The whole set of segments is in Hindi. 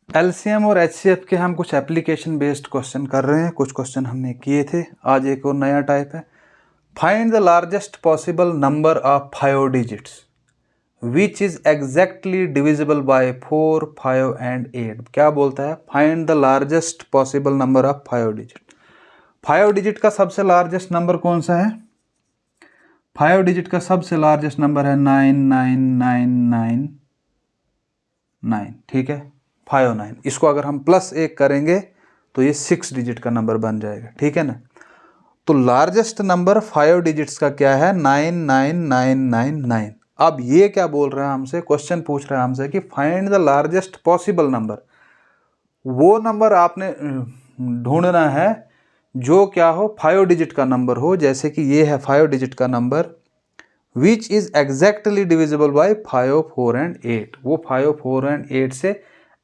एलसीएम और एचसीएफ के हम कुछ एप्लीकेशन बेस्ड क्वेश्चन कर रहे हैं। कुछ क्वेश्चन हमने किए थे, आज एक और नया टाइप है। Find the largest possible number of 5 digits which is exactly divisible by 4, 5 and 8। क्या बोलता है? Find the largest possible number of 5 digit. 5 digit का सबसे लार्जेस्ट नंबर कौन सा है? 5 डिजिट का सबसे लार्जेस्ट नंबर है 99999। ठीक है, 59। इसको अगर हम +1 करेंगे तो ये 6 डिजिट का नंबर बन जाएगा। ठीक है ना। तो लार्जेस्ट नंबर 5 डिजिट्स का क्या है? 99999। अब ये क्या बोल रहा है हमसे? क्वेश्चन पूछ रहा है हमसे कि find the largest possible number. वो नंबर आपने ढूंढना है जो क्या हो, 5 डिजिट का नंबर हो। जैसे कि ये है 5 डिजिट का number which is exactly divisible by 5, 4 and 8। वो 5, 4 एंड 8 से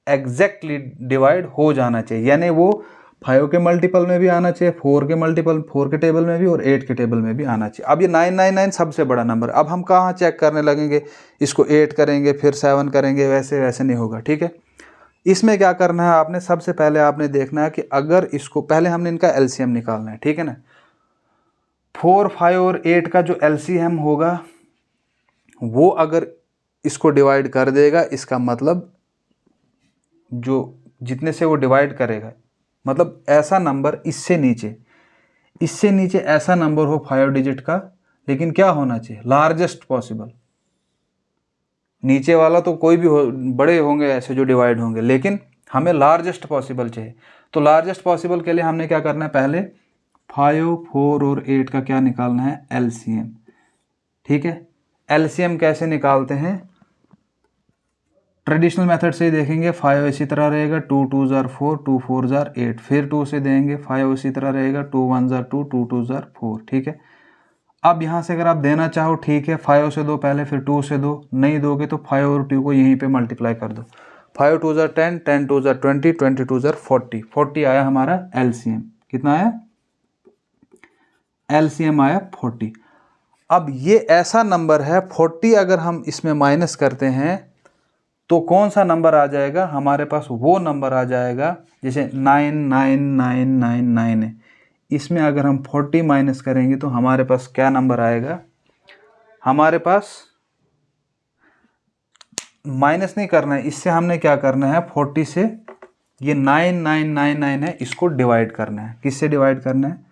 एग्जैक्टली डिवाइड हो जाना चाहिए, यानी वो 5 के मल्टीपल में भी आना चाहिए, 4 के मल्टीपल 4 के टेबल में भी और 8 के टेबल में भी आना चाहिए। अब ये 999 सबसे बड़ा नंबर। अब हम कहाँ चेक करने लगेंगे? इसको 8 करेंगे फिर 7 करेंगे, वैसे वैसे नहीं होगा। ठीक है, इसमें क्या करना है आपने? सबसे पहले आपने देखना है कि अगर इसको पहले हमने इनका एलसीएम निकालना है। ठीक है ना। 4, 5 और 8 का जो एलसीएम होगा वो अगर इसको डिवाइड कर देगा, इसका मतलब जो जितने से वो डिवाइड करेगा, मतलब ऐसा नंबर इससे नीचे ऐसा नंबर हो 5 डिजिट का, लेकिन क्या होना चाहिए? Largest possible. नीचे वाला तो कोई भी हो, बड़े होंगे ऐसे जो डिवाइड होंगे, लेकिन हमें लार्जेस्ट पॉसिबल चाहिए। तो लार्जेस्ट पॉसिबल के लिए हमने क्या करना है? पहले 5, 4 और 8 का क्या निकालना है? एलसीएम। ठीक है, एलसीएम कैसे निकालते हैं? ट्रेडिशनल मेथड से ही देखेंगे। 5 इसी तरह रहेगा, 2 2 जार 4, 2 4 जार 8। फिर 2 से देंगे, 5 इसी तरह रहेगा, 2 1 जार 2, 2 2 जार 4। ठीक है, अब यहाँ से अगर आप देना चाहो ठीक है, 5 से दो पहले, फिर 2 से दो। नहीं दोगे तो 5 और 2 को यहीं पे मल्टीप्लाई कर दो। 5 2 जार 10, 10 2 जार 20, 20 2 जार 40। 40 आया हमारा एलसीएम। कितना आया? एलसीएम आया 40। अब ये ऐसा नंबर है 40, अगर हम इसमें माइनस करते हैं तो कौन सा नंबर आ जाएगा हमारे पास? वो नंबर आ जाएगा जैसे 99999 है, इसमें अगर हम 40 माइनस करेंगे तो हमारे पास क्या नंबर आएगा? हमारे पास माइनस नहीं करना है, इससे हमने क्या करना है? 40 से ये 9999 है, इसको डिवाइड करना है। किससे डिवाइड करना है?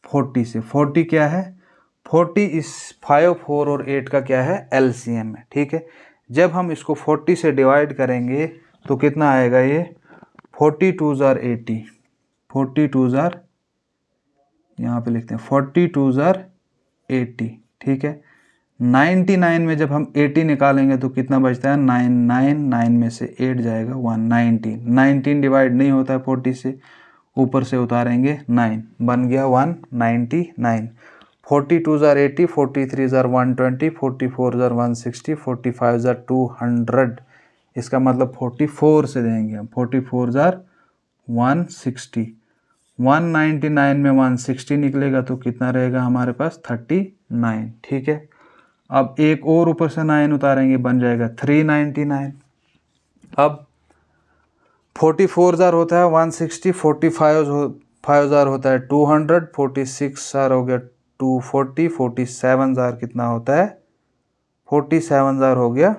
40 से। 40 क्या है? 40 इस 5, 4 और 8 का क्या है? एलसीएम है। ठीक है, जब हम इसको 40 से डिवाइड करेंगे तो कितना आएगा? ये 40 2 जार 80, 40 2 जार, यहाँ पे लिखते हैं 40 2 जार 80। ठीक है, 99 में जब हम 80 निकालेंगे तो कितना बचता है? 999 में से 8 जाएगा 119। 19 डिवाइड नहीं होता है 40 से, ऊपर से उतारेंगे 9, बन गया 199। 40 2 जार 80, 43 जार 120, 44 जार 160, 45 जार 200। इसका मतलब 44 से देंगे हम। 44 जार 160, 199 में 160 निकलेगा तो कितना रहेगा हमारे पास? 39। ठीक है, अब एक और ऊपर से 9 उतारेंगे, बन जाएगा 399। अब 44 जार होता है 160, 45 जार होता है 200, 46 जार हो गया 240, 47 जार कितना होता है? 47 जार हो गया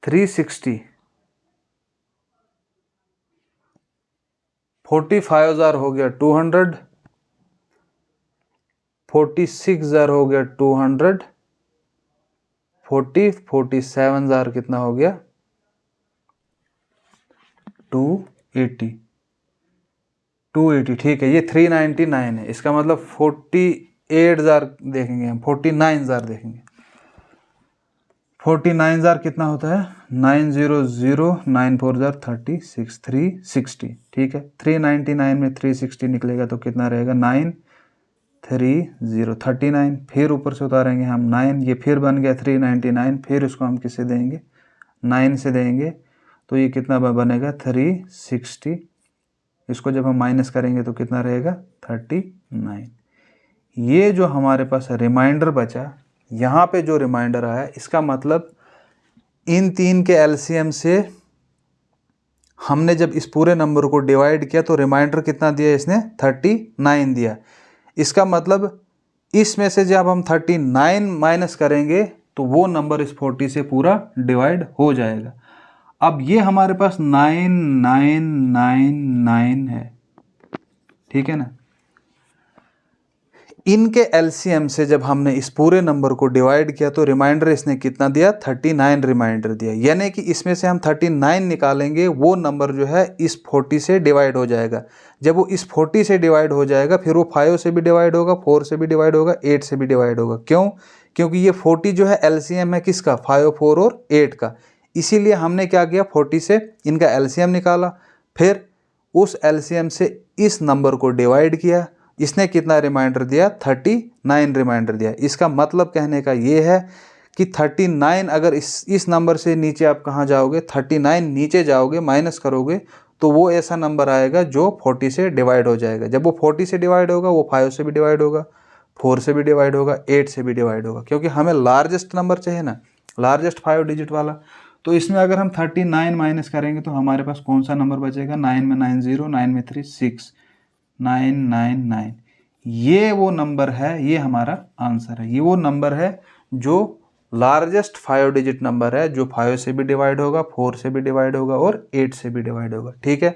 360। 45 जार हो गया 200, 46 जार हो गया 200, 47 जार कितना हो गया? 280। ठीक है, ये 399 है। इसका मतलब 48 जार देखेंगे हम, 49 जार देखेंगे। 49 जार कितना होता है? 900, 9 4 जार 36, 360। ठीक है, 399 में 360 निकलेगा तो कितना रहेगा? 930, 39। फिर ऊपर से उतारेंगे हम 9, ये फिर बन गया 399। फिर इसको हम किससे देंगे? 9 से देंगे तो ये कितना बनेगा? 360। इसको जब हम माइनस करेंगे तो कितना रहेगा? 39। ये जो हमारे पास रिमाइंडर बचा, यहाँ पे जो रिमाइंडर आया, इसका मतलब इन तीन के एलसीएम से हमने जब इस पूरे नंबर को डिवाइड किया तो रिमाइंडर कितना दिया इसने 39 दिया। इसका मतलब इसमें से जब हम 39 माइनस करेंगे तो वो नंबर इस 40 से पूरा डिवाइड हो जाएगा। अब ये हमारे पास 9999 है, ठीक है ना। इनके एलसीएम से जब हमने इस पूरे नंबर को डिवाइड किया तो रिमाइंडर इसने कितना दिया 39 रिमाइंडर दिया। यानी कि इसमें से हम 39 निकालेंगे, वो नंबर जो है इस 40 से डिवाइड हो जाएगा। जब वो इस 40 से डिवाइड हो जाएगा फिर वो 5 से भी डिवाइड होगा, 4 से भी डिवाइड होगा, 8 से भी डिवाइड होगा। क्यों? क्योंकि ये 40 जो है एलसीएम है किसका, 5, 4 और 8 का। इसीलिए हमने क्या किया, 40 से इनका एलसीएम निकाला, फिर उस एलसीएम से इस नंबर को डिवाइड किया। इसने कितना रिमाइंडर दिया, 39 रिमाइंडर दिया। इसका मतलब कहने का ये है कि 39 अगर इस नंबर से नीचे आप कहाँ जाओगे, 39 नीचे जाओगे, माइनस करोगे तो वो ऐसा नंबर आएगा जो 40 से डिवाइड हो जाएगा। जब वो 40 से डिवाइड होगा वो 5 से भी डिवाइड होगा, 4 से भी डिवाइड होगा, 8 से भी डिवाइड होगा, क्योंकि हमें लार्जेस्ट नंबर चाहिए ना, लार्जेस्ट 5 डिजिट वाला। तो इसमें अगर हम 39 माइनस करेंगे तो हमारे पास कौन सा नंबर बचेगा, 9 में 9 0, 9 में 3 6, 999। ये वो नंबर है, ये हमारा आंसर है। ये वो नंबर है जो लार्जेस्ट 5 डिजिट नंबर है, जो 5 से भी डिवाइड होगा, 4 से भी डिवाइड होगा और 8 से भी डिवाइड होगा। ठीक है,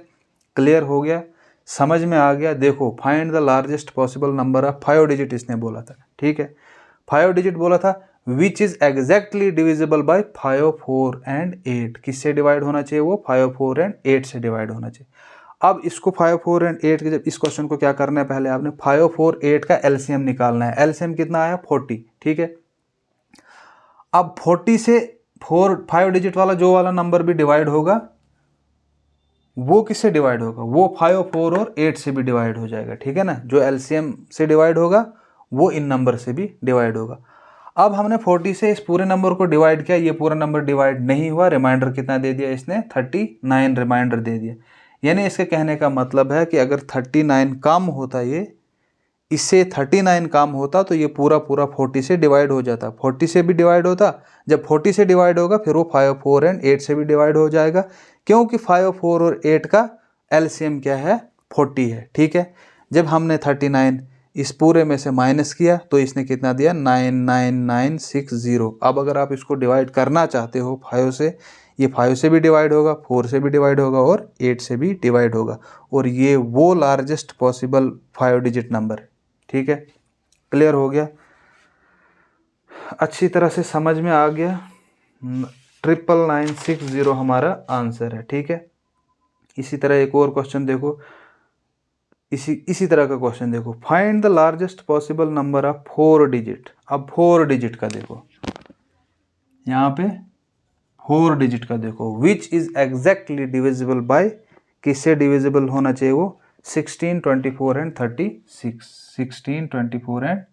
क्लियर हो गया, समझ में आ गया। देखो, find the largest possible number of 5 digit इसने बोला था, ठीक है, 5 डिजिट बोला था, which is exactly divisible by 5, 4 and 8। किससे डिवाइड होना चाहिए वो, 5, 4 एंड 8 से डिवाइड होना चाहिए। अब इसको 5, 4 एंड 8 के, जब इस क्वेश्चन को क्या करना है, पहले आपने 5, 4, 8 का एलसीएम निकालना है। एलसीएम कितना आया, 40, ठीक है। अब 40 से 5 डिजिट वाला जो वाला नंबर भी डिवाइड होगा वो किससे डिवाइड होगा, वो 5, 4 और 8 से भी डिवाइड हो जाएगा, ठीक है ना। जो एलसीएम से डिवाइड होगा वो इन नंबर से भी डिवाइड होगा। अब हमने 40 से इस पूरे नंबर को डिवाइड किया, ये पूरा नंबर डिवाइड नहीं हुआ, रिमाइंडर कितना दे दिया इसने, 39 रिमाइंडर दे दिया। यानी इसके कहने का मतलब है कि अगर 39 कम होता, ये इससे 39 कम होता तो ये पूरा पूरा 40 से डिवाइड हो जाता, 40 से भी डिवाइड होता। जब 40 से डिवाइड होगा फिर वो 5, 4 एंड 8 से भी डिवाइड हो जाएगा, क्योंकि 5, 4 और 8 का एलसीएम क्या है, 40 है, ठीक है। जब हमने 39 इस पूरे में से माइनस किया तो इसने कितना दिया, 99960। अब अगर आप इसको डिवाइड करना चाहते हो 5 से, ये 5 से भी डिवाइड होगा, 4 से भी डिवाइड होगा और 8 से भी डिवाइड होगा, और ये वो लार्जेस्ट पॉसिबल 5 डिजिट नंबर है, ठीक है। क्लियर हो गया, अच्छी तरह से समझ में आ गया। 99960 हमारा आंसर है, ठीक है। इसी तरह एक और क्वेश्चन देखो, इसी तरह का क्वेश्चन देखो, find the largest possible number of 4 digit. अब 4 डिजिट का देखो, यहाँ पे 4 डिजिट का देखो, which is exactly divisible by, किससे डिविजिबल होना चाहिए वो, 16, 24 एंड 36। 16, 24 एंड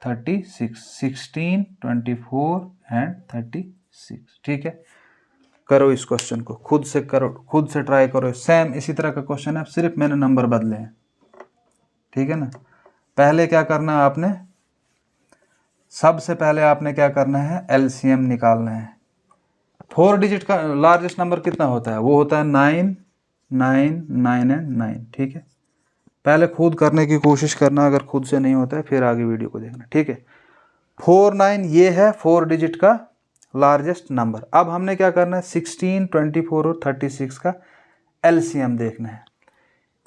36, 16, 24 एंड 36, ठीक है। करो इस क्वेश्चन को, खुद से करो, खुद से ट्राई करो। सेम इसी तरह का क्वेश्चन है, सिर्फ मैंने नंबर बदले हैं, ठीक है ना। पहले क्या करना है आपने, सबसे पहले आपने क्या करना है, एलसीएम निकालना है। 4 डिजिट का लार्जेस्ट नंबर कितना होता है, वो होता है 9, 9, 9 एंड 9, ठीक है। पहले खुद करने की कोशिश करना, अगर खुद से नहीं होता है फिर आगे वीडियो को देखना, ठीक है। 4, 9 ये है 4 डिजिट का लार्जेस्ट नंबर। अब हमने क्या करना है, 16, 24 और 36 का एलसीएम देखना है।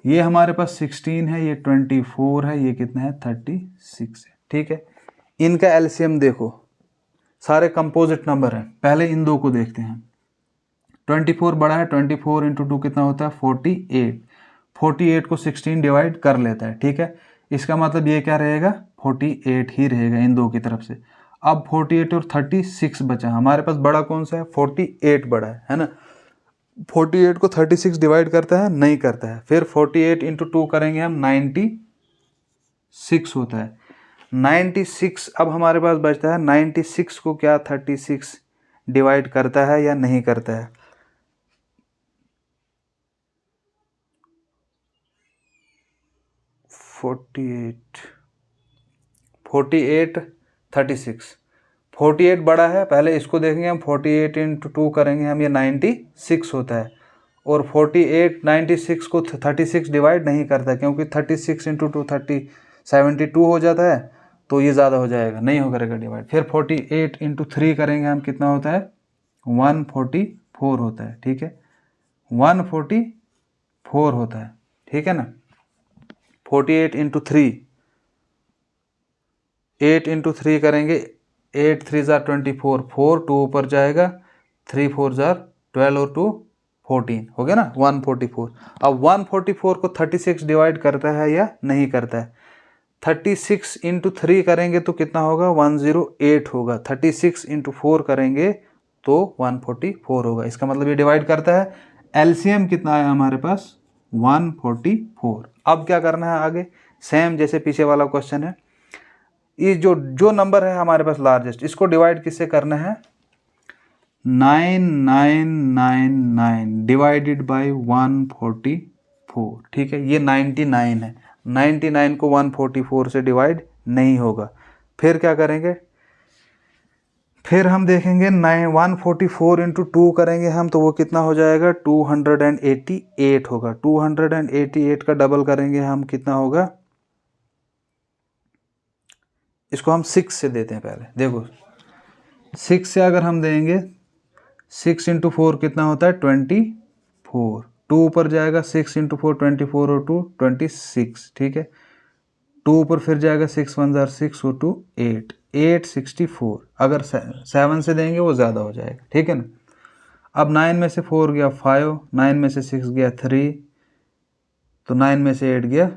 ये हमारे पास 16 है, ये 24 है, ये कितना है, 36 है, ठीक है। इनका एलसीएम देखो, सारे कंपोजिट नंबर हैं, पहले इन दो को देखते हैं। 24 बड़ा है, 24 इंटू 2 कितना होता है, 48। 48 को 16 डिवाइड कर लेता है, ठीक है। इसका मतलब ये क्या रहेगा, 48 ही रहेगा इन दो की तरफ से। अब 48 और 36 बचा, हमारे पास बड़ा कौन सा है, 48 बड़ा है ना। 48 को 36 डिवाइड करता है, नहीं करता है। फिर 48 इंटू 2 करेंगे हम, 96 होता है। 96 अब हमारे पास बचता है, 96 को क्या 36 डिवाइड करता है या नहीं करता है। 48, 36, 48 बड़ा है, पहले इसको देखेंगे हम, 48 इंटू 2 करेंगे हम, ये 96 होता है। और 48 96 को 36 डिवाइड नहीं करता, क्योंकि 36 इंटू 2 72 हो जाता है, तो ये ज़्यादा हो जाएगा, नहीं हो करेगा डिवाइड। फिर 48 इंटू 3 करेंगे हम, कितना होता है 144 होता है, ठीक है 144 होता है, ठीक है ना। 48 इंटू 3, 8 इंटू 3 करेंगे, 8 3 ज़ार 24, 4 2 ऊपर जाएगा, 3 4 ज़ार 12 और 2 14 हो गया ना 144। अब 144 को 36 डिवाइड करता है या नहीं करता है? 36 इंटू 3 करेंगे तो कितना होगा 108 होगा, 36 इंटू 4 करेंगे तो 144 होगा। इसका मतलब ये डिवाइड करता है। एलसीएम कितना आया हमारे पास 144। अब क्या करना है आगे, सेम जैसे पीछे वाला क्वेश्चन है, ये जो नंबर है हमारे पास लार्जेस्ट, इसको डिवाइड किससे करना है 9999 डिवाइडेड बाय 144, ठीक है। ये 99 है, 99 को 144 से डिवाइड नहीं होगा। फिर क्या करेंगे, फिर हम देखेंगे 144 इंटू 2 करेंगे हम, तो वो कितना हो जाएगा 288 होगा। 288 का डबल करेंगे हम, कितना होगा, इसको हम 6 से देते हैं पहले, देखो 6 से अगर हम देंगे, 6 इंटू 4 कितना होता है 24, 2 ऊपर जाएगा, 6 इंटू 4 24 और 2 26, ठीक है। 2 ऊपर फिर जाएगा, 6 1 ज़ार 6 और 2 8, 864। अगर 7 से देंगे वो ज़्यादा हो जाएगा, ठीक है ना। अब 9 में से 4 गया 5, 9 में से 6 गया 3, तो 9 में से 8 गया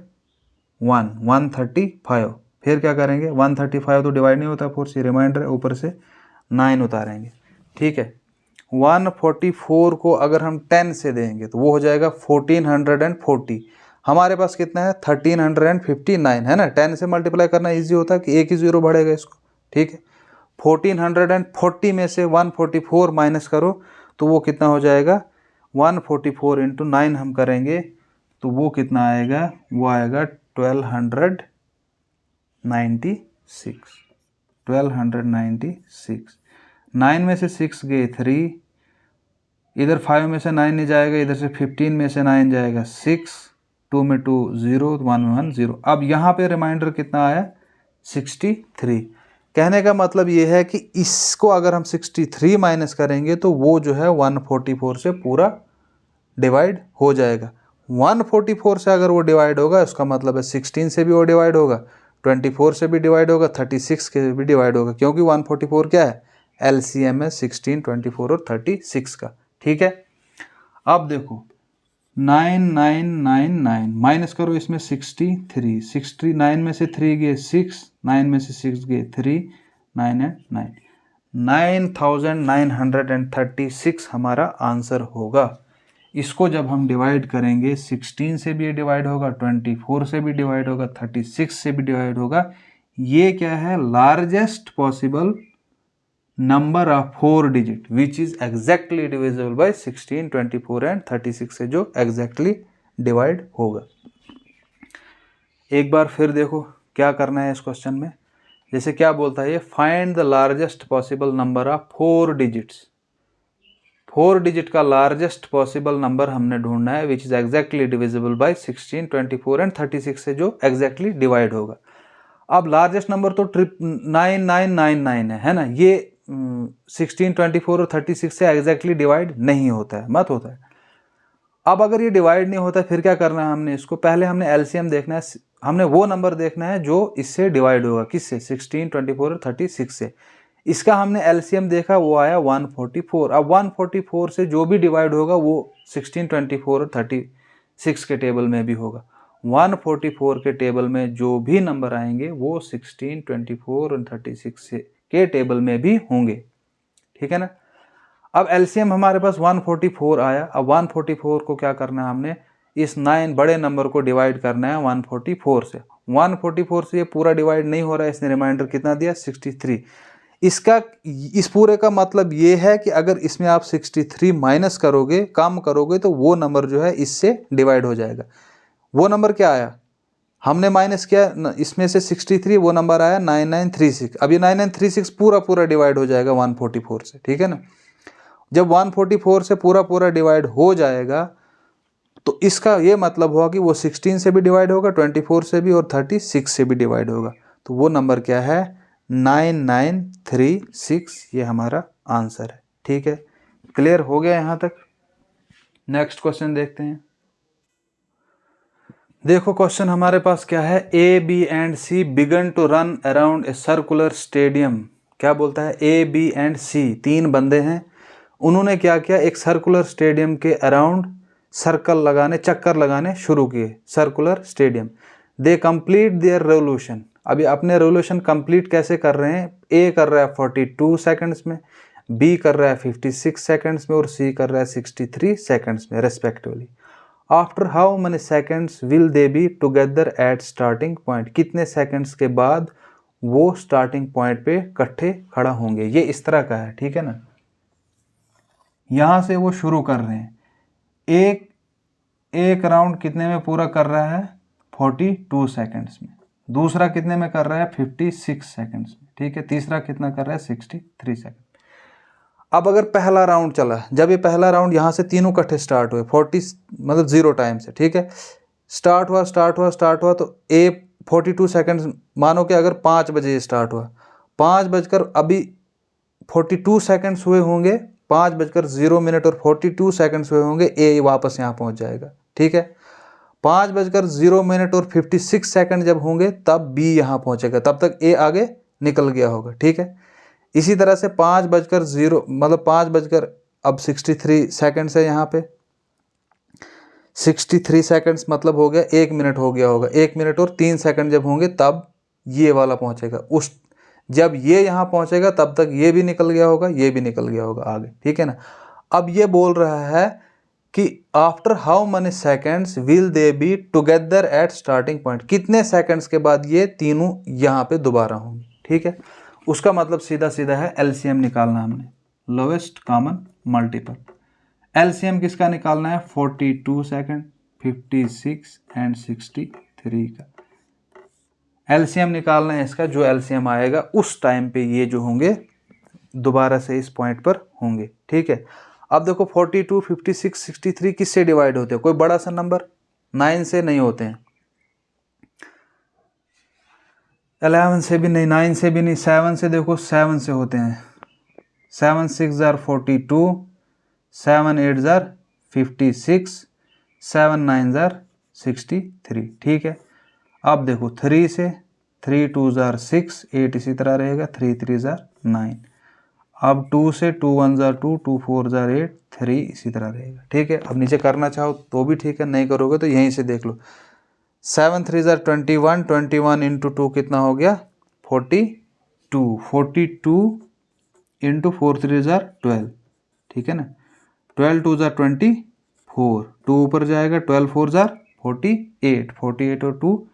1, 135। फिर क्या करेंगे 135 तो डिवाइड नहीं होता 4 से, रिमाइंडर है, ऊपर से 9 उतारेंगे, ठीक है। 144 को अगर हम 10 से देंगे तो वो हो जाएगा 1440। हमारे पास कितना है 1359 है ना। 10 से मल्टीप्लाई करना इजी होता है कि एक ही जीरो बढ़ेगा इसको, ठीक है। 1440 में से 144 माइनस करो तो वो कितना हो जाएगा 144 इंटू 9 हम करेंगे तो वो कितना आएगा, वो आएगा 1296। 9 में से 6 गए 3, इधर 5 में से 9 नहीं जाएगा, इधर से 15 में से 9 जाएगा 6, 2 में 2 0, 1 में 1 0। अब यहाँ पे रिमाइंडर कितना आया 63। कहने का मतलब ये है कि इसको अगर हम 63 माइनस करेंगे तो वो जो है 144 से पूरा डिवाइड हो जाएगा। 144 से अगर वो डिवाइड होगा इसका मतलब है 16 से भी वो डिवाइड होगा, 24 से भी डिवाइड होगा, 36 से भी डिवाइड होगा, क्योंकि 144 क्या है एलसीएम है 16, 24 और 36 का, ठीक है। अब देखो 9999 माइनस करो इसमें 63, 69 में से 3 गए 6, 9 में से 6 गए 3, 9 एंड 9, 9936 हमारा आंसर होगा। इसको जब हम डिवाइड करेंगे 16 से भी डिवाइड होगा, 24 से भी डिवाइड होगा, 36 से भी डिवाइड होगा। ये क्या है largest possible number of 4 digit which is exactly divisible by 16, 24 and 36 से जो एग्जैक्टली डिवाइड होगा। एक बार फिर देखो क्या करना है इस क्वेश्चन में, जैसे क्या बोलता है ये, find the largest possible number of 4 digits. 4 digit का लार्जेस्ट पॉसिबल नंबर हमने ढूंढना है which is exactly divisible by 16, 24 and 36 से जो एग्जैक्टली डिवाइड होगा। अब लार्जेस्ट नंबर तो 9999 है ना, ये 16, 24 और 36 से एग्जैक्टली डिवाइड नहीं होता है, मत होता है। अब अगर ये डिवाइड नहीं होता फिर क्या करना है हमने, इसको पहले हमने एलसीएम देखना है, हमने वो नंबर देखना है जो इससे डिवाइड होगा, किससे 16, 24 और 36 से। इसका हमने एलसीएम देखा, वो आया 144। अब 144 से जो भी डिवाइड होगा वो 16, 24 और 36 के टेबल में भी होगा। 144 के टेबल में जो भी नंबर आएंगे वो 16, 24 और 36 के टेबल में भी होंगे, ठीक है ना। अब एलसीएम हमारे पास 144 आया। अब 144 को क्या करना है हमने, इस 9 बड़े नंबर को डिवाइड करना है 144 से। 144 से ये पूरा डिवाइड नहीं हो रहा है, इसने रिमाइंडर कितना दिया 63। इसका इस पूरे का मतलब ये है कि अगर इसमें आप 63 माइनस करोगे, कम करोगे, तो वो नंबर जो है इससे डिवाइड हो जाएगा। वो नंबर क्या आया हमने माइनस किया, इसमें से 63 वो नंबर आया 9936। अब ये 9936 पूरा डिवाइड हो जाएगा 144 से, ठीक है ना। जब 144 से पूरा डिवाइड हो जाएगा तो इसका ये मतलब हुआ कि वो 16 से भी डिवाइड होगा, 24 से भी और 36 से भी डिवाइड होगा। तो वो नंबर क्या है, 9936, ये हमारा आंसर है, ठीक है। क्लियर हो गया यहाँ तक। नेक्स्ट क्वेश्चन देखते हैं। देखो क्वेश्चन हमारे पास क्या है, A B and C begin to run around a circular stadium. क्या बोलता है, ए बी एंड सी, तीन बंदे हैं, उन्होंने क्या किया, एक सर्कुलर स्टेडियम के अराउंड चक्कर लगाने शुरू किए, circular stadium. They complete their revolution. अभी अपने रेवोल्यूशन कंप्लीट कैसे कर रहे हैं, ए कर रहा है 42 सेकंड्स में, बी कर रहा है 56 सेकंड्स में और सी कर रहा है 63 सेकंड्स में respectively. After how many seconds will they be together at starting point. कितने सेकंड्स के बाद वो स्टार्टिंग पॉइंट पे इकट्ठे खड़ा होंगे। ये इस तरह का है, ठीक है ना। यहां से वो शुरू कर रहे हैं, एक राउंड कितने में पूरा कर रहा है, 42 सेकंड्स में, दूसरा कितने में कर रहा है, 56 सेकंड्स में, ठीक है, तीसरा कितना कर रहा है, 63 सेकंड। अब अगर पहला राउंड चला, जब ये पहला राउंड यहाँ से तीनों इकट्ठे स्टार्ट हुए 40 मतलब 0 टाइम से, ठीक है, स्टार्ट हुआ तो ए 42 सेकंड्स, मानो कि अगर 5 बजे स्टार्ट हुआ, 5 बजकर अभी 42 सेकंड्स हुए होंगे, 5:0 और 42 सेकंड्स हुए होंगे, ए वापस यहाँ पहुँच जाएगा, ठीक है। 5:0 और 56 सेकंड जब होंगे तब बी यहाँ पहुँचेगा, तब तक ए आगे निकल गया होगा, ठीक है। इसी तरह से 5:0 मतलब 5 अब 63 सेकंड्स है यहाँ पे, 63 सेकंड्स मतलब हो गया 1 मिनट हो गया होगा, 1 मिनट और 3 सेकंड जब होंगे तब ये वाला पहुँचेगा। जब ये यहाँ पहुँचेगा तब तक ये भी निकल गया होगा, ये भी निकल गया होगा आगे, ठीक है ना। अब ये बोल रहा है कि after how many seconds will they be together at starting point. कितने सेकंड्स के बाद ये तीनों यहाँ पे दोबारा होंगे, ठीक है। उसका मतलब सीधा है एलसीएम निकालना हमने, लोवेस्ट कॉमन मल्टीपल। एलसीएम किसका निकालना है, 42 सेकंड, 56 एंड 63 का एलसीएम निकालना है इसका। जो एलसीएम आएगा उस टाइम पे ये जो होंगे दोबारा से इस पॉइंट पर होंगे, ठीक है। अब देखो 42, 56, 63 किससे डिवाइड होते हैं, कोई बड़ा सा नंबर, 9 से नहीं होते हैं, 11 से भी नहीं, 9 से भी नहीं, 7 से देखो, 7 से होते हैं। 7 6 जार 42, 7 8 जार 56, 7 9 जार 63, ठीक है। अब देखो 3 से, 3 2 जार 6, 8 इसी तरह रहेगा, 3 3 जार 9। अब 2 से, 2 1 जार 2, 2 4 जार 8, 3 इसी तरह रहेगा, ठीक है। अब नीचे करना चाहो तो भी ठीक है, नहीं करोगे तो यहीं से देख लो। 7 3 जार 21, 21 इंटू 2 कितना हो गया, 42, 42 इंटू 4 3 जार 12, ठीक है ना। 12 2 जार 24, 2 ऊपर जाएगा, 12 4 जार 48, 48 और 2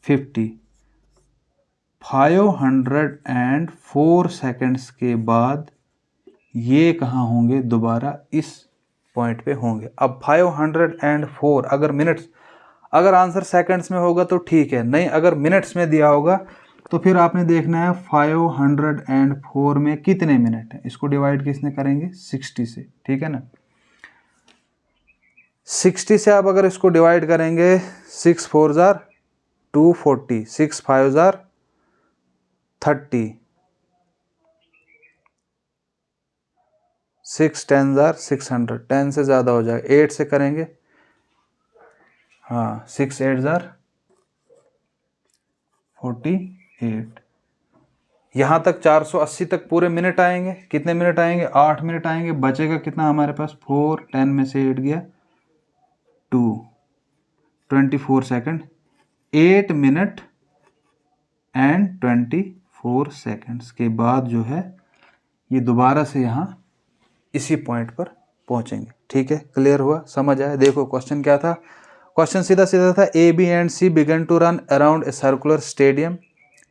50। 504 सेकंड्स के बाद ये कहाँ होंगे, दोबारा इस पॉइंट पे होंगे। अब 504 अगर मिनट्स, अगर आंसर सेकंड्स में होगा तो ठीक है, नहीं अगर मिनट्स में दिया होगा तो फिर आपने देखना है 504 में कितने मिनट हैं, इसको डिवाइड किसने करेंगे, 60 से, ठीक है ना। 60 से आप अगर इसको डिवाइड करेंगे, 6 4 जार 240, 6 5 जार 30, 6 10 जार 600, 10 से ज़्यादा हो जाएगा, 8 से करेंगे, हाँ 6 8 जार 48। यहाँ तक 480 तक पूरे मिनट आएंगे, कितने मिनट आएंगे, 8 मिनट आएंगे। बचेगा कितना हमारे पास, 4, 10 में से 8 गया 2, 24 सेकंड, 8 मिनट एंड 24 सेकंड्स के बाद जो है ये दोबारा से यहाँ इसी पॉइंट पर पहुँचेंगे, ठीक है। क्लियर हुआ, समझ आया। देखो क्वेश्चन क्या था, क्वेश्चन सीधा था, A B and C begin to run around a circular stadium,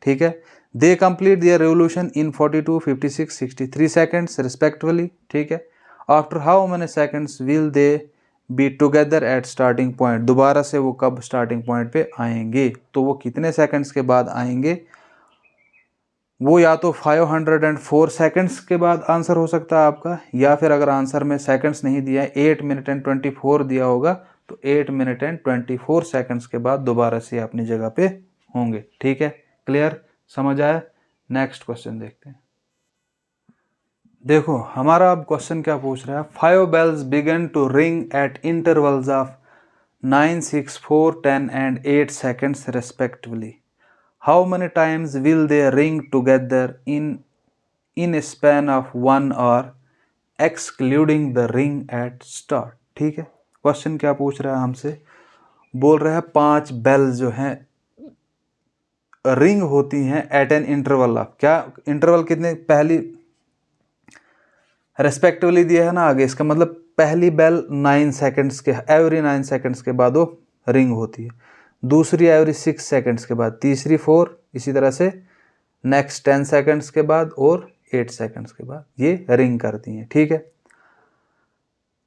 ठीक है। They complete their revolution in 42, 56, 63 seconds respectively, ठीक है। After how many seconds will they be together at starting point, दोबारा से वो कब स्टार्टिंग पॉइंट पे आएंगे, तो वो कितने सेकंड्स के बाद आएंगे, वो या तो 504 सेकंड्स के बाद आंसर हो सकता है आपका, या फिर अगर आंसर में सेकंड्स नहीं दिया है 8 मिनट एंड 24 दिया होगा तो 8 मिनट एंड 24 सेकंड्स के बाद दोबारा से अपनी जगह पे होंगे। ठीक है, क्लियर, समझ आया। नेक्स्ट क्वेश्चन देखते हैं। देखो हमारा अब क्वेश्चन क्या पूछ रहा है, 5 bells began to ring at intervals of 9, 6, 4, 10 and 8 seconds respectively. How many times will they ring together in a span of 1 hour excluding the ring at start? ठीक है, क्वेश्चन क्या पूछ रहा है हमसे, बोल रहा है 5 बेल्स जो हैं रिंग होती हैं एट एन इंटरवल ऑफ, क्या इंटरवल कितने, पहली रेस्पेक्टिवली दिया है ना आगे, इसका मतलब पहली बेल 9 सेकंड्स के, एवरी 9 सेकंड्स के बाद वो रिंग होती है, दूसरी एवरी 6 सेकंड्स के बाद, तीसरी 4, इसी तरह से नेक्स्ट 10 सेकंड्स के बाद और 8 सेकंड्स के बाद ये रिंग करती हैं। ठीक है,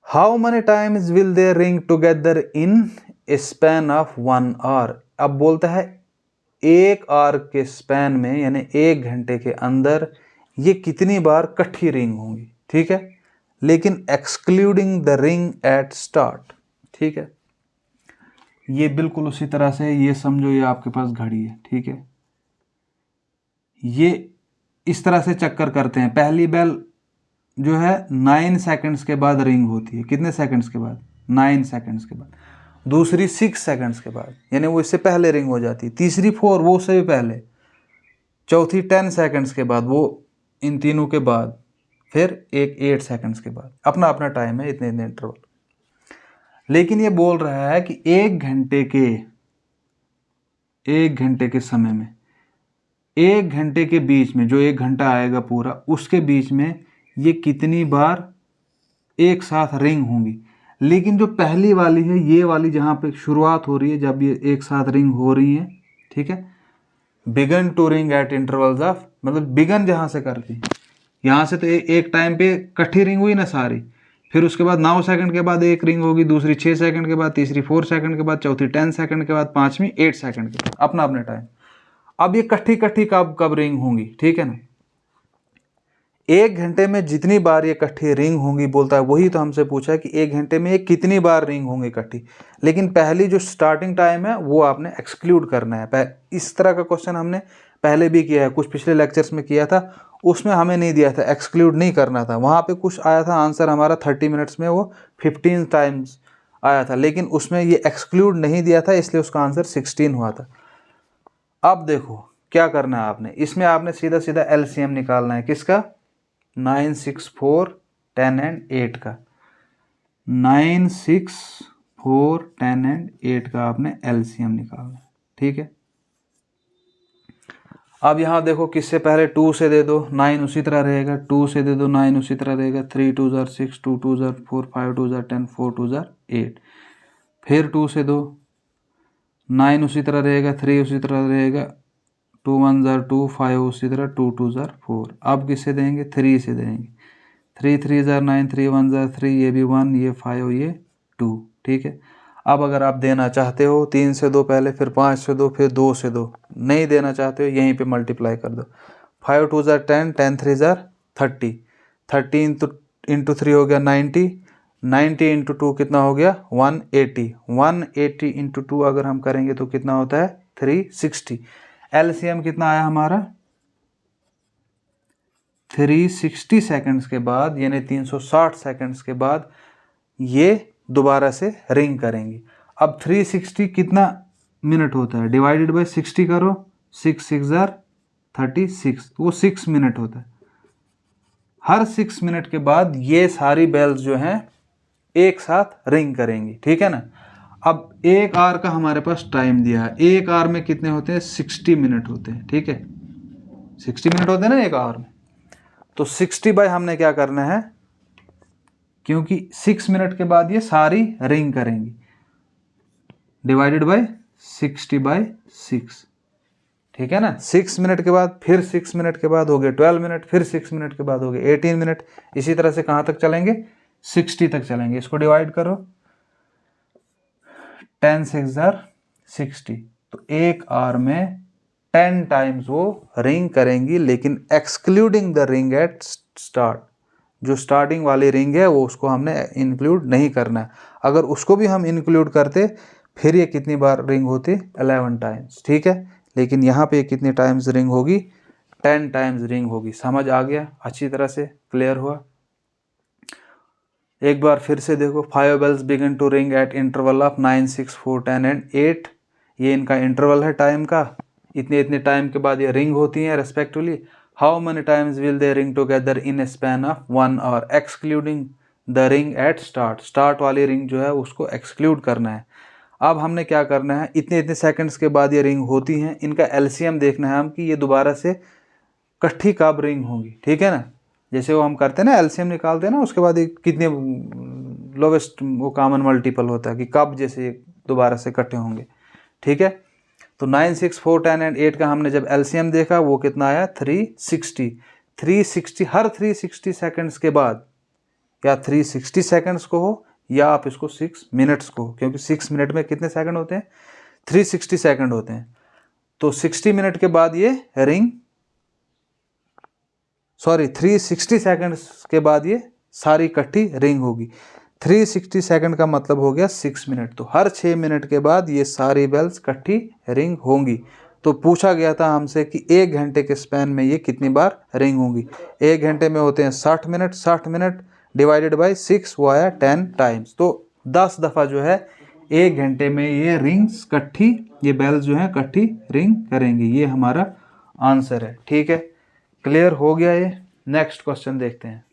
how many times will they ring together in a span of 1 hour. अब बोलता है 1 आवर के स्पैन में, यानी 1 घंटे के अंदर ये कितनी बार इकट्ठी रिंग होंगी। ठीक है, लेकिन excluding the ring at start. ठीक है, ये बिल्कुल उसी तरह से, ये समझो ये आपके पास घड़ी है। ठीक है, ये इस तरह से चक्कर करते हैं, पहली बेल जो है 9 सेकंड्स के बाद रिंग होती है, कितने सेकंड्स के बाद, 9 सेकंड्स के बाद, दूसरी 6 सेकंड्स के बाद, यानी वो इससे पहले रिंग हो जाती है, तीसरी 4 वो उससे भी पहले, चौथी 10 सेकंड्स के बाद, वो इन तीनों के बाद, फिर एक 8 सेकंड्स के बाद, अपना अपना टाइम है, इतने इतने इंटरवल। लेकिन ये बोल रहा है कि 1 घंटे के समय में, 1 घंटे के बीच में, जो 1 घंटा आएगा पूरा, उसके बीच में ये कितनी बार एक साथ रिंग होंगी। लेकिन जो पहली वाली है, ये वाली जहाँ पे शुरुआत हो रही है, जब ये एक साथ रिंग हो रही है, ठीक है, begin to ring at intervals of, मतलब बिगन जहाँ से करती, यहाँ से तो एक टाइम पे इकट्ठी रिंग हुई ना सारी, फिर उसके बाद 9 सेकंड के बाद एक रिंग होगी, दूसरी 6 सेकंड के बाद, तीसरी 4 सेकंड के बाद, चौथी 10 सेकंड के बाद, पांचवी 8 सेकंड के बाद, अपना अपना टाइम। अब ये इकट्ठी कब रिंग होंगी, ठीक है ना, 1 घंटे में जितनी बार ये इकट्ठी रिंग होंगी, बोलता है वही तो हमसे पूछा है कि 1 घंटे में ये कितनी बार रिंग होंगी इकट्ठी। लेकिन पहली जो स्टार्टिंग टाइम है वो आपने एक्सक्लूड करना है। इस तरह का क्वेश्चन हमने पहले भी किया है, कुछ पिछले लेक्चर्स में किया था, उसमें हमें नहीं दिया था, एक्सक्लूड नहीं करना था। वहाँ पे कुछ आया था आंसर हमारा 30 मिनट्स में, वो 15 टाइम्स आया था, लेकिन उसमें ये एक्सक्लूड नहीं दिया था, इसलिए उसका आंसर 16 हुआ था। अब देखो क्या करना है आपने, इसमें आपने सीधा सीधा एलसीएम निकालना है, किसका, 9, 6, 4, 10 एंड 8 का, 9, 6, 4, 10 एंड 8 का आपने एलसीएम निकालना है। ठीक है, अब यहाँ देखो किससे पहले 2 से दे दो, 9 उसी तरह रहेगा, 2 से दे दो 9 उसी तरह रहेगा, 3 2 6, 2 2 4, 5 2 10, 4 2 8, फिर 2 से दो, 9 उसी तरह रहेगा, 3 उसी तरह रहेगा, 2 1 2, 5 उसी तरह, 2 2 4। अब किससे देंगे, 3 से देंगे, 3 3 9, 3 1 3, ये भी 1, ये 5, ये 2। ठीक है, अब अगर आप देना चाहते हो 3 से दो पहले, फिर 5 से दो, फिर 2 से दो, नहीं देना चाहते हो यहीं पे मल्टीप्लाई कर दो, 5 2 10, 10 3 30, 30 इंटू 3 हो गया 90, 90 इंटू 2 कितना हो गया 180, 180 इंटू 2 अगर हम करेंगे तो कितना होता है 360। एलसीएम कितना आया हमारा 360 सेकंड्स के बाद, यानी 360 सेकंड्स के बाद ये दोबारा से रिंग करेंगी। अब 360 कितना मिनट होता है, डिवाइडेड बाय 60 करो, 6 6 36, वो 6 मिनट होता है। हर 6 मिनट के बाद ये सारी बेल्स जो हैं एक साथ रिंग करेंगी। ठीक है ना, अब 1 आवर का हमारे पास टाइम दिया है, 1 आवर में कितने होते हैं 60 मिनट होते हैं। ठीक है, 60 मिनट होते हैं ना 1 आवर में, तो 60 बाय हमने क्या करना है, क्योंकि 6 मिनट के बाद ये सारी रिंग करेंगी, डिवाइडेड बाय 60 बाय 6। ठीक है ना, 6 मिनट के बाद, फिर 6 मिनट के बाद हो गए 12 मिनट, फिर 6 मिनट के बाद हो गए 18 मिनट, इसी तरह से कहाँ तक चलेंगे 60 तक चलेंगे। इसको डिवाइड करो, 10 6 जार 60, तो एक आवर में 10 टाइम्स वो रिंग करेंगी, लेकिन excluding the ring at start. जो स्टार्टिंग वाली रिंग है वो उसको हमने इंक्लूड नहीं करना है। अगर उसको भी हम इंक्लूड करते फिर ये कितनी बार रिंग होती, 11 टाइम्स, ठीक है। लेकिन यहाँ पे कितनी टाइम्स रिंग होगी, 10 टाइम्स रिंग होगी। समझ आ गया, अच्छी तरह से क्लियर हुआ। एक बार फिर से देखो, 5 bells begin to ring at interval of 9 6 4 10 and 8। ये इनका इंटरवल है टाइम का, इतने इतने टाइम के बाद ये रिंग होती हैं respectively. How many times will they ring together in a span of 1 hour excluding the ring at start. Start वाली रिंग जो है उसको एक्सक्लूड करना है। अब हमने क्या करना है, इतने इतने सेकंड्स के बाद ये रिंग होती हैं, इनका एलसीएम देखना है हम कि ये दोबारा से इकट्ठी कब रिंग होंगी, ठीक है ना। जैसे वो हम करते हैं ना, एलसीएम निकालते हैं ना, उसके बाद कितने लोवेस्ट वो कॉमन मल्टीपल होता है कि कब जैसे दोबारा से इकट्ठे होंगे, ठीक है। तो 9 6 4 10 एंड 8 का हमने जब एलसीएम देखा वो कितना आया, 360। 360 हर 360 सेकंड्स के बाद, या 360 सेकंड्स को हो या आप इसको 6 मिनट्स को, क्योंकि 6 मिनट में कितने सेकंड होते हैं, 360 सेकंड होते हैं। तो 60 मिनट के बाद ये रिंग, सॉरी 360 सेकंड्स के बाद ये सारी इकट्ठी रिंग होगी। 360 सेकंड का मतलब हो गया 6 मिनट। तो हर 6 मिनट के बाद ये सारी बेल्स इकट्ठी रिंग होंगी। तो पूछा गया था हमसे कि 1 घंटे के स्पैन में ये कितनी बार रिंग होंगी। 1 घंटे में होते हैं 60 मिनट, 60 मिनट डिवाइडेड बाई 6 वो आया 10 टाइम्स। तो 10 दफ़ा जो है 1 घंटे में ये रिंग्स इकट्ठी, ये बेल्स जो है इकट्ठी रिंग करेंगी। ये हमारा आंसर है, ठीक है। क्लियर हो गया ये। नेक्स्ट क्वेश्चन देखते हैं।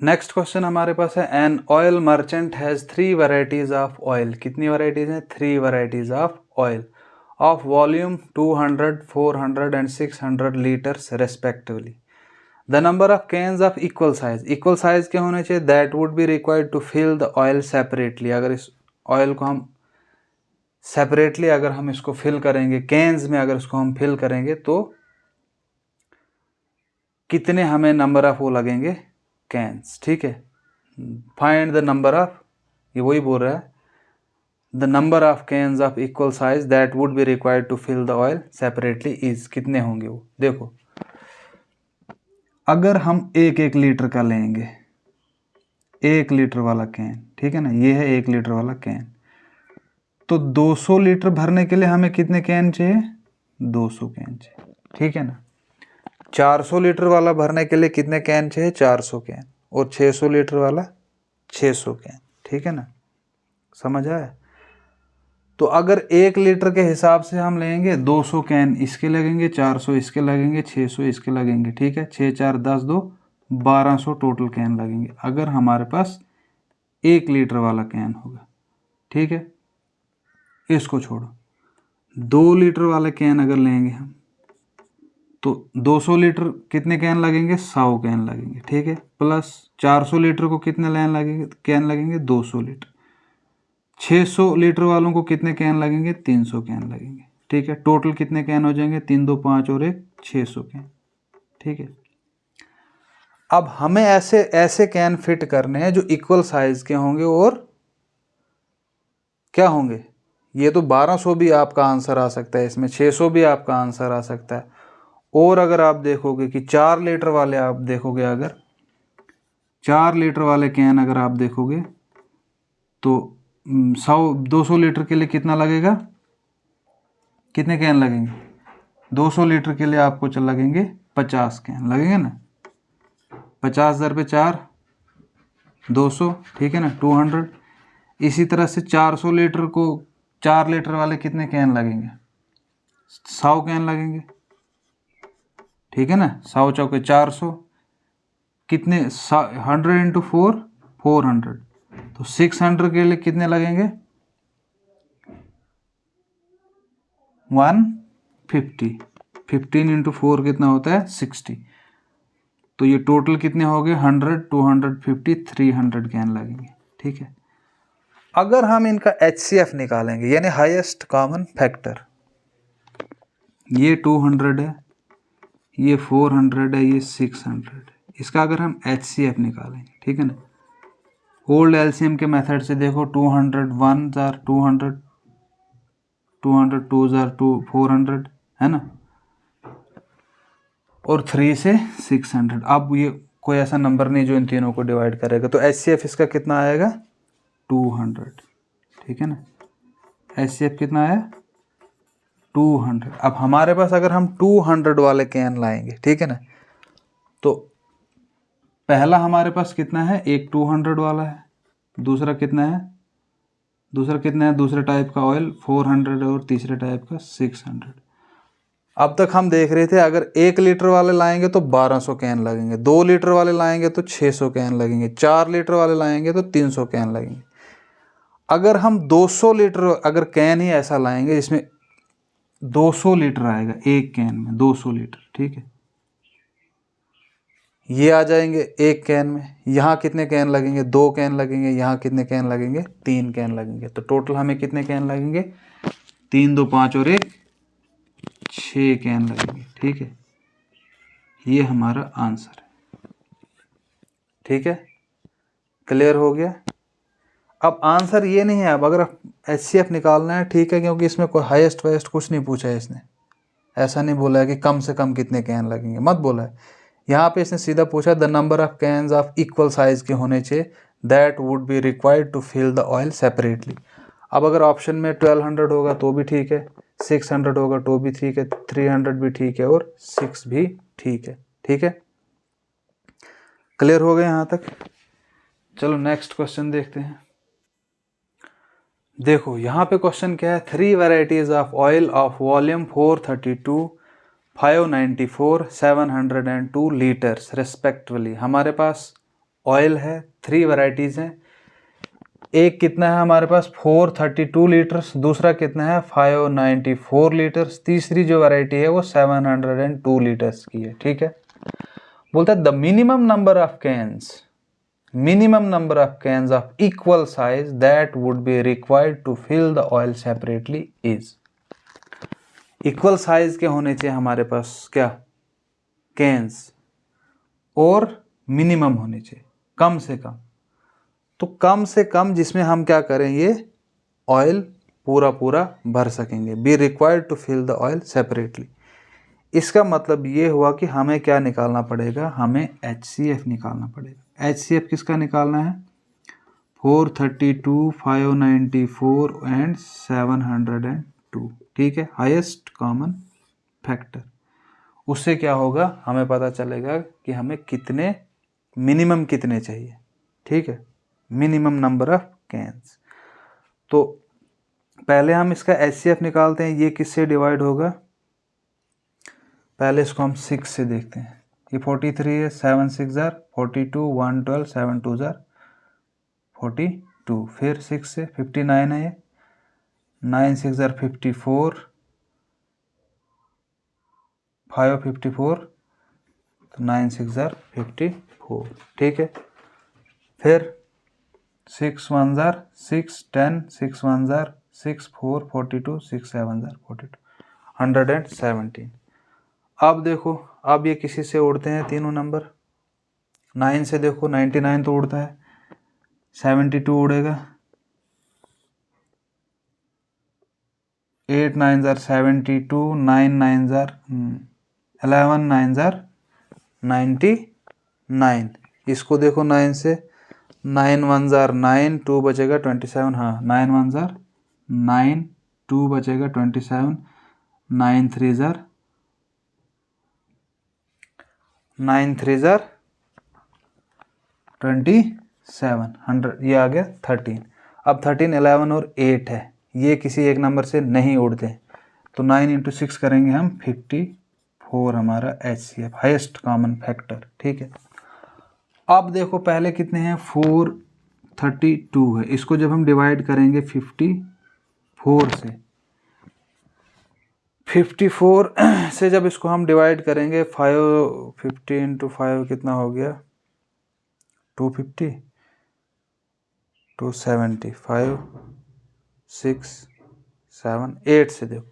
नेक्स्ट क्वेश्चन हमारे पास है, an oil merchant has 3 varieties of oil. कितनी वैरायटीज हैं, 3 varieties of oil of volume 200 400 and 600 litres respectively. The number of cans of equal size, equal size के होने चाहिए, that would be required to fill the oil separately. अगर इस ऑयल को हम सेपरेटली अगर हम इसको फिल करेंगे, कैन्स में अगर इसको हम फिल करेंगे तो कितने हमें नंबर ऑफ वो लगेंगे, कैन्स, ठीक है। फाइंड द नंबर ऑफ, ये वही बोल रहा है, the number of cans of equal size that would be required to fill the oil separately is, कितने होंगे वो। देखो अगर हम 1 लीटर का लेंगे, 1 लीटर वाला कैन, ठीक है ना, ये है 1 लीटर वाला कैन, तो 200 लीटर भरने के लिए हमें कितने कैन चाहिए, 200 कैन चाहिए, ठीक है ना। 400 लीटर वाला भरने के लिए कितने कैन चाहिए, 400 कैन, और 600 लीटर वाला 600 कैन, ठीक है ना। समझ आया। तो अगर 1 लीटर के हिसाब से हम लेंगे, 200 कैन इसके लगेंगे, 400 इसके लगेंगे, 600 इसके लगेंगे, ठीक है। 6 4 10 2 1200 टोटल कैन लगेंगे अगर हमारे पास 1 लीटर वाला कैन होगा, ठीक है। इसको छोड़ो, 2 लीटर वाला कैन अगर लेंगे हम तो 200 लीटर कितने कैन लगेंगे, 100 कैन लगेंगे, ठीक है। प्लस 400 लीटर को कितने कैन लगेंगे 200 लीटर। 600 लीटर वालों को कितने कैन लगेंगे, 300 कैन लगेंगे, ठीक है। टोटल कितने कैन हो जाएंगे, 3 2 5 और 1 600 कैन, ठीक है। अब हमें ऐसे ऐसे कैन फिट करने हैं जो इक्वल साइज के होंगे और क्या होंगे, ये तो 1200 भी आपका आंसर आ सकता है, इसमें 600 भी आपका आंसर आ सकता है। और अगर आप देखोगे कि 4 लीटर वाले आप देखोगे, अगर 4 लीटर वाले कैन अगर आप देखोगे तो 200 लीटर के लिए कितना लगेगा, कितने कैन लगेंगे, 200 लीटर के लिए आपको लगेंगे 50 कैन लगेंगे ना। 50,000 पे 4 200, ठीक है ना, 200। इसी तरह से 400 लीटर को, 4 लीटर वाले कितने कैन लगेंगे, 100 कैन लगेंगे, ठीक है ना। 100 चौके 400, कितने 100 इंटू 4 400, तो 600 के लिए कितने लगेंगे 150। 15 इंटू 4 कितना होता है 60। तो ये टोटल कितने हो गए 100 250 300 कैन लगेंगे, ठीक है। अगर हम इनका HCF निकालेंगे यानी हाईएस्ट कॉमन फैक्टर, ये 200 है, ये 400 है, ये 600 है, इसका अगर हम HCF निकालेंगे, ठीक है ना, ओल्ड एलसीएम के मेथड से देखो 200 1 जार 200 200 2 जार 400 है ना, और 3 से 600। अब ये कोई ऐसा नंबर नहीं जो इन तीनों को डिवाइड करेगा, तो एचसीएफ इसका कितना आएगा 200, ठीक है ना। एचसीएफ कितना आया 200। अब हमारे पास अगर हम 200 वाले कैन लाएंगे, ठीक है ना, तो पहला हमारे पास कितना है, एक 200 वाला है, दूसरा कितना है, दूसरे टाइप का ऑयल 400 और तीसरे टाइप का 600। अब तक हम देख रहे थे अगर 1 लीटर वाले लाएंगे तो 1200 कैन लगेंगे, 2 लीटर वाले लाएंगे तो 600 कैन लगेंगे, 4 लीटर वाले लाएंगे तो 300 कैन लगेंगे। अगर हम 200 लीटर अगर कैन ही ऐसा लाएंगे जिसमें 200 लीटर आएगा, एक कैन में 200 लीटर, ठीक है, ये आ जाएंगे एक कैन में। यहाँ कितने कैन लगेंगे, 2 कैन लगेंगे। यहाँ कितने कैन लगेंगे, 3 कैन लगेंगे। तो टोटल हमें कितने कैन लगेंगे, 3 2 5 और 1 6 कैन लगेंगे, ठीक है। ये हमारा आंसर है, ठीक है, क्लियर हो गया। अब आंसर ये नहीं है, अब अगर एचसीएफ निकालना है, ठीक है, क्योंकि इसमें कोई हाईएस्ट वाइस्ट कुछ नहीं पूछा है इसने, ऐसा नहीं बोला है कि कम से कम कितने कैन लगेंगे, मत बोला है। यहाँ पे इसने सीधा पूछा the number of cans of equal size के होने चाहिए that would be required to fill the oil separately. अब अगर ऑप्शन में 1200 होगा तो भी ठीक है, 600 होगा तो भी ठीक है, 300 भी ठीक है और 6 भी ठीक है, ठीक है। क्लियर हो गया यहाँ तक। चलो नेक्स्ट क्वेश्चन देखते हैं। देखो यहाँ पे क्वेश्चन क्या है, 3 varieties of oil of volume 432 594 702 litres respectively. हमारे पास ऑयल है, 3 वेराइटीज हैं। एक कितना है हमारे पास 432 लीटर्स, दूसरा कितना है 594 लीटर्स, तीसरी जो वैरायटी है वो 702 लीटर्स की है, ठीक है। बोलता है the minimum number of cans of equal size that would be required to fill the oil separately is। Equal size के होने चाहिए हमारे पास क्या, कैन्स, और मिनिमम होने चाहिए कम से कम। तो कम से कम जिसमें हम क्या करेंगे, ऑयल पूरा भर सकेंगे, be required to fill the oil separately. इसका मतलब ये हुआ कि हमें क्या निकालना पड़ेगा, हमें HCF निकालना पड़ेगा। HCF किसका निकालना है, 432 594 एंड 702, ठीक है, हाईएस्ट कॉमन फैक्टर। उससे क्या होगा, हमें पता चलेगा कि हमें कितने मिनिमम कितने चाहिए, ठीक है, मिनिमम नंबर ऑफ कैन्स। तो पहले हम इसका HCF निकालते हैं। ये किससे डिवाइड होगा, पहले इसको हम 6 से देखते हैं। ये 43 है, 7 6 जार 42, 1 12 7 2 जार 42, फिर 6 से 59 है, ये 9 6 जार 54, 5 54, तो 9 6 जार 54, ठीक है। फिर 6 1 जार 6 10, 6 1 जार 6 4 42, 6 7 जार 42, 117। अब देखो, अब ये किसी से उड़ते हैं तीनों नंबर। 9 से देखो 99 तो उड़ता है, 72 उड़ेगा, 8 9 जार 72, 9 9 जार 11 9 जार 99। इसको देखो 9 से, 9 1 जार 9, 2 बचेगा 27, हाँ 9 1 जार 9, 2 बचेगा 27, 9 3 जार 9 3 जार 27, 100, ये आ गया 13। अब 13 11 और 8 है, ये किसी एक नंबर से नहीं उड़ते, तो 9 × 6 करेंगे हम 54, हमारा HCF हाईएस्ट कॉमन फैक्टर, ठीक है। अब देखो पहले कितने हैं, 432 है, इसको जब हम डिवाइड करेंगे 54 से, 54 से जब इसको हम डिवाइड करेंगे 50 × 5 कितना हो गया, 250, 270, 5 6 7 8 से देखो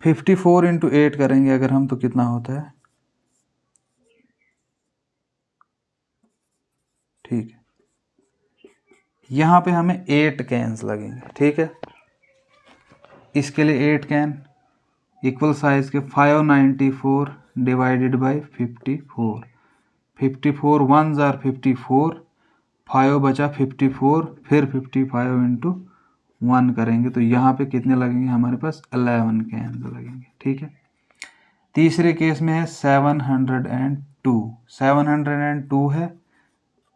54 × 8 करेंगे अगर हम, तो कितना होता है ठीक है, यहाँ पे हमें 8 कैन्स लगेंगे। ठीक है, इसके लिए 8 कैन इक्वल साइज के 594 डिवाइडेड बाई 54। 54 1 जार 54, 5 बचा 54, फिर 55 इंटू 1 करेंगे तो यहाँ पे कितने लगेंगे, हमारे पास 11 कैन लगेंगे। ठीक है, तीसरे केस में है 702। 702 है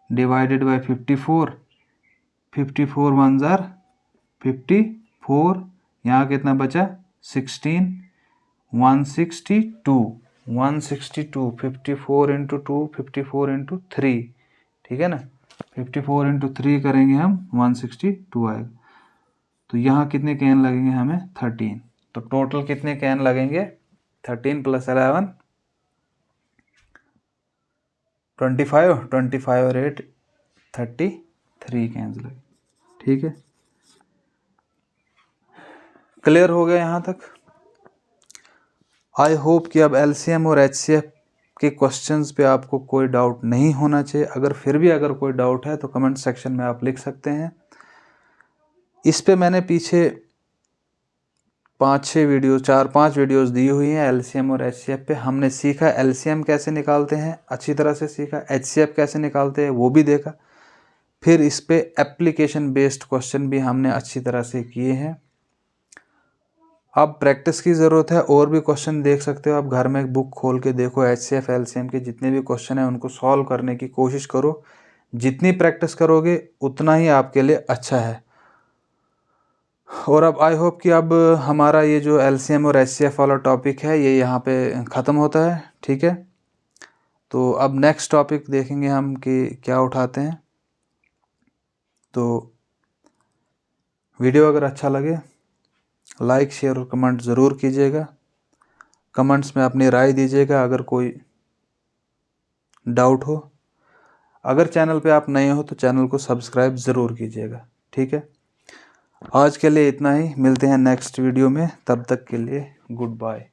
डिवाइडेड बाई 54, 54 1 जार 54, यहाँ कितना बचा 16, 162, 54 इंटू 2, 54 इंटू 3। ठीक है ना, 54 इंटू 3 करेंगे हम 162 आएगा। तो यहाँ कितने कैन लगेंगे हमें 13। तो टोटल कितने कैन लगेंगे 13 प्लस 11 25 और 8 33 कैन लगे। ठीक है, क्लियर हो गया यहाँ तक। आई होप कि अब एलसीएम और एचसीएफ के क्वेश्चंस पे आपको कोई डाउट नहीं होना चाहिए। अगर फिर भी अगर कोई डाउट है तो कमेंट सेक्शन में आप लिख सकते हैं। इस पे मैंने पीछे 4-5 वीडियोस दी हुई हैं एलसीएम और एचसीएफ पे। हमने सीखा एलसीएम कैसे निकालते हैं, अच्छी तरह से सीखा, एचसीएफ कैसे निकालते हैं वो भी देखा। फिर इस पे एप्लीकेशन बेस्ड क्वेश्चन भी हमने अच्छी तरह से किए हैं। अब प्रैक्टिस की ज़रूरत है, और भी क्वेश्चन देख सकते हो आप घर में, बुक खोल के देखो, एचसीएफ एलसीएम के जितने भी क्वेश्चन हैं उनको सॉल्व करने की कोशिश करो। जितनी प्रैक्टिस करोगे उतना ही आपके लिए अच्छा है। और अब आई होप कि अब हमारा ये जो एलसीएम और एचसीएफ वाला टॉपिक है ये यहाँ पे ख़त्म होता है। ठीक है, तो अब नेक्स्ट टॉपिक देखेंगे हम कि क्या उठाते हैं। तो वीडियो अगर अच्छा लगे लाइक शेयर और कमेंट ज़रूर कीजिएगा। कमेंट्स में अपनी राय दीजिएगा अगर कोई डाउट हो। अगर चैनल पे आप नए हो तो चैनल को सब्सक्राइब ज़रूर कीजिएगा। ठीक है, आज के लिए इतना ही, मिलते हैं नेक्स्ट वीडियो में, तब तक के लिए गुड बाय।